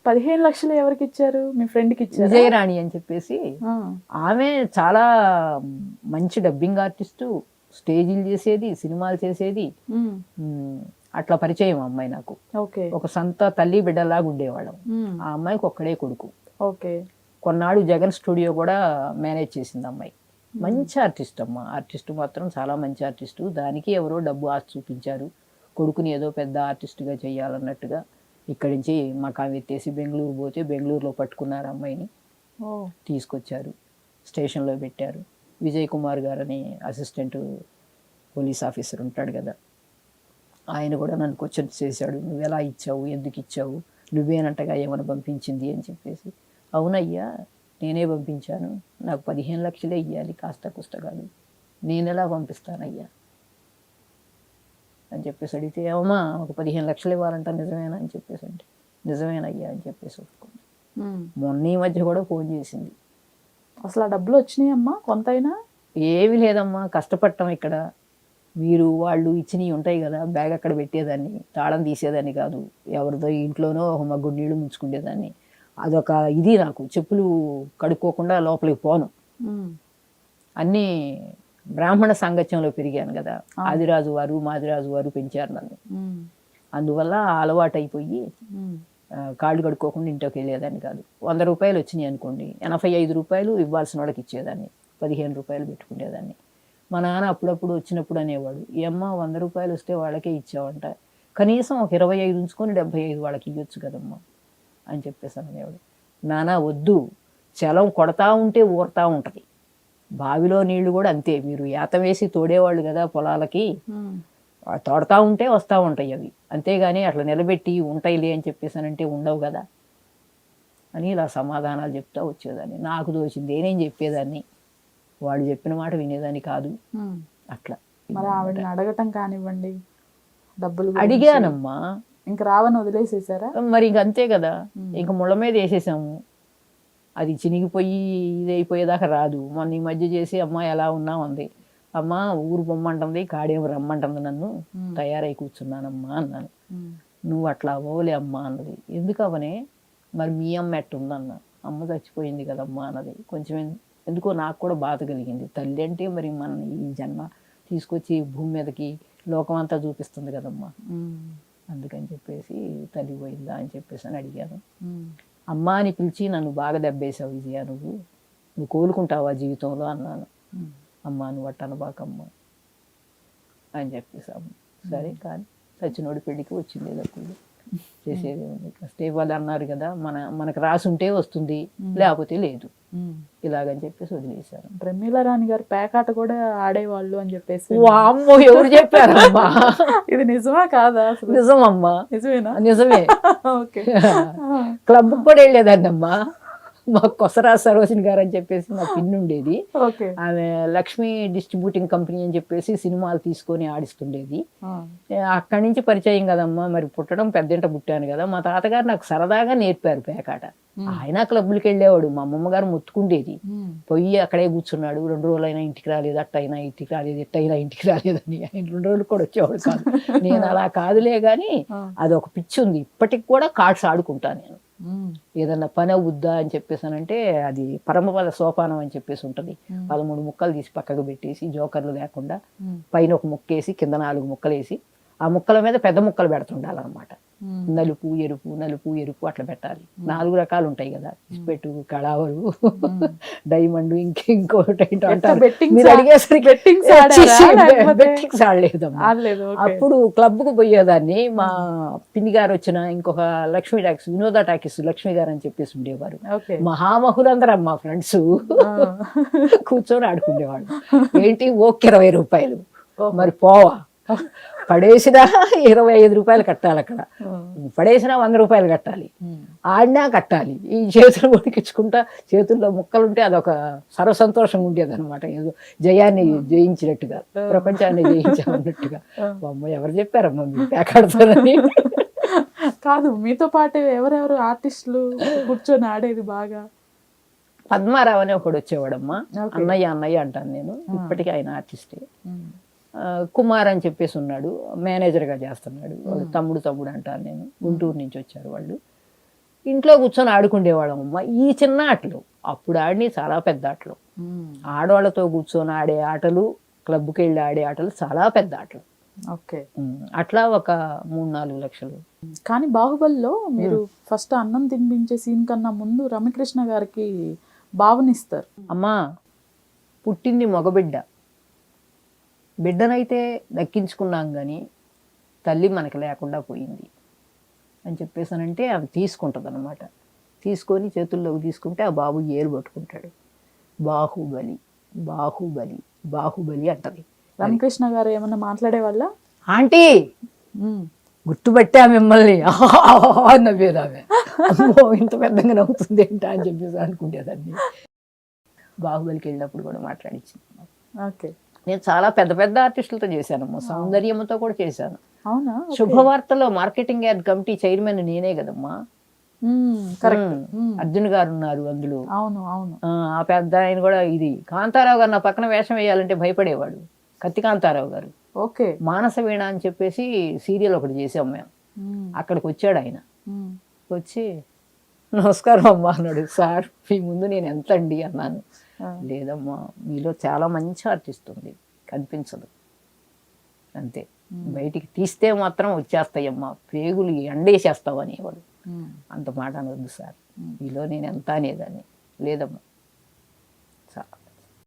15 లక్షలు ఎవరికి ఇచ్చారు? మీ ఫ్రెండ్కి ఇచ్చారు? విజయరాణి అని చెప్పేసి ఆమె చాలా మంచి డబ్బింగ్ ఆర్టిస్టు, స్టేజీలు చేసేది, సినిమాలు చేసేది. అట్లా పరిచయం అమ్మాయి నాకు. ఒక సొంత తల్లి బిడ్డలాగా ఉండేవాళ్ళం. ఆ అమ్మాయికి ఒక్కడే కొడుకు. కొన్నాడు జగన్ స్టూడియో కూడా మేనేజ్ చేసింది అమ్మాయి. మంచి ఆర్టిస్ట్ అమ్మ. ఆర్టిస్ట్ మాత్రం చాలా మంచి ఆర్టిస్టు. దానికి ఎవరో డబ్బు ఆశ చూపించారు, కొడుకుని ఏదో పెద్ద ఆర్టిస్ట్గా చేయాలన్నట్టుగా. ఇక్కడి నుంచి మకాం ఎత్తేసి బెంగళూరు పోతే బెంగళూరులో పట్టుకున్నారు అమ్మాయిని, తీసుకొచ్చారు, స్టేషన్లో పెట్టారు. విజయ్ కుమార్ గారని అసిస్టెంట్ పోలీస్ ఆఫీసర్ ఉంటాడు కదా, ఆయన కూడా నన్ను క్వశ్చన్ చేశాడు. నువ్వు ఎలా ఇచ్చావు, ఎందుకు ఇచ్చావు, నువ్వేనంటగా ఏమైనా పంపించింది అని చెప్పేసి. అవునయ్యా, నేనే పంపించాను, నాకు 15 లక్షలే ఇవ్వాలి, కాస్త పుస్తకాలు, నేను ఎలా పంపిస్తానయ్యా అని చెప్పేసి అడిగితే, ఏమమ్మా ఒక 15 లక్షలు ఇవ్వాలంట, నిజమేనా అని చెప్పేసి అంటే, నిజమేనయ్యా అని చెప్పేసి ఒప్పుకుంది. మొన్న ఈ మధ్య కూడా ఫోన్ చేసింది. అసలు ఆ డబ్బులు వచ్చినాయమ్మా కొంతైనా? ఏమీ లేదమ్మా, కష్టపడటం ఇక్కడ. మీరు వాళ్ళు ఇచ్చినవి ఉంటాయి కదా, బ్యాగ్ అక్కడ పెట్టేదాన్ని, తాళం తీసేదాన్ని కాదు, ఎవరిదో ఇంట్లోనో ఒక మగ్గు నీళ్లు ముంచుకునేదాన్ని. అదొక ఇది నాకు. చెప్పులు కడుక్కోకుండా లోపలికి పోను. అన్నీ బ్రాహ్మణ సాంగత్యంలో పెరిగాను కదా, ఆదిరాజు వారు మాదిరాజు వారు పెంచారు నన్ను. అందువల్ల అలవాటు అయిపోయి కాళ్ళు కడుక్కోకుండా ఇంట్లోకి వెళ్ళేదాన్ని కాదు. 100 రూపాయలు వచ్చినాయి అనుకోండి, 85 రూపాయలు ఇవ్వాల్సిన వాళ్ళకి ఇచ్చేదాన్ని, 15 రూపాయలు పెట్టుకునేదాన్ని. మా నాన్న అప్పుడప్పుడు వచ్చినప్పుడు అనేవాడు, ఈ అమ్మ 100 రూపాయలు వస్తే వాళ్ళకే ఇచ్చావంట, కనీసం ఒక 25 ఉంచుకొని 75 వాళ్ళకి ఇవ్వచ్చు కదమ్మా అని చెప్పేసి అనేవాడు. నాన్న వద్దు, చలం కొడతా ఉంటే ఊరుతూ ఉంటుంది, బావిలో నీళ్లు కూడా అంతే, మీరు ఏత వేసి తోడేవాళ్ళు కదా పొలాలకి, తోడతా ఉంటే వస్తూ ఉంటాయి అవి, అంతేగాని అట్లా నిలబెట్టి ఉంటాయిలే అని చెప్పేసానంటే ఉండవు కదా అని ఇలా సమాధానాలు చెప్తా వచ్చేదాన్ని. నాకు దోచింది నేనేం చెప్పేదాన్ని, వాడు చెప్పిన మాట వినేదాన్ని కాదు. అట్లా మరి ఆవిడని అడగటం కానివ్వండి, డబ్బులు అడిగానమ్మా, ఇంక రావని వదిలేసేసారా? మరి ఇంక అంతే కదా, ఇంక ముళ్ళ మీద వేసేసాము, అది చినిగిపోయి ఇది అయిపోయేదాకా రాదు. మొన్న ఈ మధ్య చేసి అమ్మ ఎలా ఉన్నావు అంది. అమ్మ ఊరు బొమ్మంటుంది, కాడేమో రమ్మంటుంది, నన్ను తయారై కూర్చున్నానమ్మా అన్నాను. నువ్వు అట్లా అవ్వలే అమ్మ అన్నది. ఎందుకు అవనే, మరి మీ అమ్మ ఎట్టుందన్న. అమ్మ చచ్చిపోయింది కదమ్మా అన్నది. కొంచెం ఎందుకో నాకు కూడా బాధ కలిగింది. తల్లి అంటే మరి మన ఈ జన్మ తీసుకొచ్చి భూమి మీదకి లోకం అంతా చూపిస్తుంది కదమ్మా, అందుకని చెప్పేసి తల్లి పోయిందా అని చెప్పేసి అని అడిగాను. అమ్మ అని పిలిచి నన్ను బాగా దెబ్బేసావు విజయ, నువ్వు కోలుకుంటావా జీవితంలో అన్నాను. అమ్మ నువ్వు అట్టనబాకమ్మ అని చెప్పేసాము. సరే కానీ సచ్చినోడి పెళ్ళికి వచ్చింది డబ్బులు, చేసేది ఉంది. స్టే వాళ్ళు అన్నారు కదా, మనకు రాసి ఉంటే వస్తుంది, లేకపోతే లేదు, ఇలాగని చెప్పేసి వదిలేశారు. ప్రమీల రాణి గారు పేకాట కూడా ఆడేవాళ్ళు అని చెప్పేసి. వామ్మో, ఎవరు చెప్పారమ్మా? ఇది నిజమా కాదా? నిజమమ్మా, నిజమేనా? నిజమే. క్లబ్ కూడా వెళ్ళేదాన్ని అమ్మా. మా కొసరా సరోజిని గారు అని చెప్పేసి మా పిన్ని ఉండేది. ఆమె లక్ష్మీ డిస్ట్రిబ్యూటింగ్ కంపెనీ అని చెప్పేసి సినిమాలు తీసుకొని ఆడిస్తుండేది. అక్కడి నుంచి పరిచయం కదమ్మా. మరి పుట్టడం పెద్దంట పుట్టాను కదా, మా తాతగారు నాకు సరదాగా నేర్పారు పేకాట. ఆయన క్లబ్బులకి వెళ్ళేవాడు, మా అమ్మమ్మ గారు మొత్తుకుండేది, పొయ్యి అక్కడే కూర్చున్నాడు, 2 రోజులైనా ఇంటికి రాలేదు, అట్టయినా ఇంటికి రాలేదు, ఎట్టయినా ఇంటికి రాలేదని. ఆయన 2 రోజులు కూడా వచ్చేవాడు కాదు. నేను అలా కాదులే గాని అదొక పిచ్చి ఉంది, ఇప్పటికి కూడా కార్డ్స్ ఆడుకుంటాను నేను. ఏదన్నా పని అవుద్దా అని చెప్పేసానంటే అది పరమపద సోపానం అని చెప్పేసి ఉంటుంది, 13 ముక్కలు తీసి పక్కకు పెట్టేసి జోకర్లు లేకుండా పైన ఒక ముక్క వేసి కింద 4 ముక్కలు వేసి ఆ ముక్కల మీద పెద్ద ముక్కలు పెడుతుండాలన్నమాట. నలుపు ఎరుపు నలుపు ఎరుపు అట్లా పెట్టాలి. 4 రకాలు ఉంటాయి కదా, ఇస్పెట్టు, కళావరు, డైమండ్, ఇంకోటి అంటారు. మీరు అడిగేసరికి బెట్టింగ్స్ ఆడలేదమ్మా. అప్పుడు క్లబ్కు పోయేదాన్ని. మా పిన్ని గారు వచ్చిన ఇంకొక లక్ష్మీ టాకీస్, వినోద టాకీస్ లక్ష్మి గారు అని చెప్పేసి ఉండేవారు. మహామహులందరూ మా ఫ్రెండ్స్ కూర్చొని ఆడుకునేవాళ్ళు. ఏంటి ఓకే 20 రూపాయలు, మరి పోవా పడేసినా 25 రూపాయలు కట్టాలి, అక్కడ పడేసినా 100 రూపాయలు కట్టాలి, ఆడినా కట్టాలి. ఈ చేతులు ఉడికించుకుంటా చేతుల్లో ముక్కలు ఉంటే అదొక సర్వసంతోషంగా ఉండేది అనమాట. ఏదో జయాన్ని జయించినట్టుగా, ప్రపంచాన్ని జయించామన్నట్టుగా. అమ్మ ఎవరు చెప్పారమ్మా మీరు పేకాడతారని? కాదు, మీతో పాటు ఎవరెవరు ఆర్టిస్టులు కూర్చొని ఆడేది బాగా? పద్మారావు అని ఒకడు వచ్చేవాడమ్మా, అన్నయ్య అన్నయ్య అంటాను నేను, ఇప్పటికీ ఆయన ఆర్టిస్టే. కుమార్ అని చెప్పేసి ఉన్నాడు, మేనేజర్గా చేస్తున్నాడు. వాళ్ళు తమ్ముడు అంటాను నేను, గుంటూరు నుంచి వచ్చారు వాళ్ళు. ఇంట్లో కూర్చొని ఆడుకుండేవాళ్ళం అమ్మ. ఈ చిన్న ఆటలు అప్పుడు ఆడిని చాలా పెద్ద ఆటలు. ఆడవాళ్ళతో కూర్చొని ఆడే ఆటలు, క్లబ్కి వెళ్ళి ఆడే ఆటలు చాలా పెద్ద ఆటలు. ఓకే. అట్లా ఒక 3-4 లక్షలు. కానీ బాహుబలిలో మీరు ఫస్ట్ అన్నం తినిపించే సీన్ కన్నా ముందు రమ్యకృష్ణ గారికి భావనిస్తారు. అమ్మా పుట్టింది మగబిడ్డ, బిడ్డనైతే దక్కించుకున్నాం కానీ తల్లి మనకి లేకుండా పోయింది అని చెప్పేసానంటే ఆమె తీసుకుంటుంది అనమాట. తీసుకొని చేతుల్లోకి తీసుకుంటే ఆ బాబు ఏలు పట్టుకుంటాడు. బాహుబలి బాహుబలి బాహుబలి అంటది. రమకృష్ణ గారు ఏమన్నా మాట్లాడే వాళ్ళ? ఆంటీ గుర్తుపట్టా మిమ్మల్ని నవ్వేది ఆమె. అమ్మో ఇంత పెద్దగా నవ్వుతుంది ఏంటా అని చెప్పేసి అనుకునేదాన్ని. బాహుబలికి వెళ్ళినప్పుడు కూడా మాట్లాడించింది. ఓకే. నేను చాలా పెద్ద పెద్ద ఆర్టిస్టులతో చేశానమ్మా, సౌందర్యంతో కూడా చేశాను. అవునా? శుభవార్తలో మార్కెటింగ్ యాడ్ కమిటీ చైర్మన్ నేనే కదమ్మా. అర్జున్ గారు ఉన్నారు అందులో. అవును అవును. ఆ పెద్ద ఆయన కూడా ఇది కాంతారావు గారు నా పక్కన వేషం వేయాలంటే భయపడేవాడు. కత్తి కాంతారావు గారు. ఓకే. మానస వీణ అని చెప్పేసి సీరియల్ ఒకటి చేసాం మేము. అక్కడికి వచ్చాడు ఆయన. వచ్చి నమస్కారం అమ్మా అన్నాడు. సార్ మీ ముందు నేను ఎంత అండి అన్నాను. లేదమ్మా మీలో చాలా మంచి ఆర్టిస్ట్ ఉంది, కనిపించదు అంతే, బయటికి తీస్తే మాత్రం వచ్చేస్తాయమ్మా, పేగులు ఎండేసేస్తావు అనేవాడు. అంత మాట అనొద్దు సార్, మీలో నేను ఎంత అనేదాన్ని. లేదమ్మా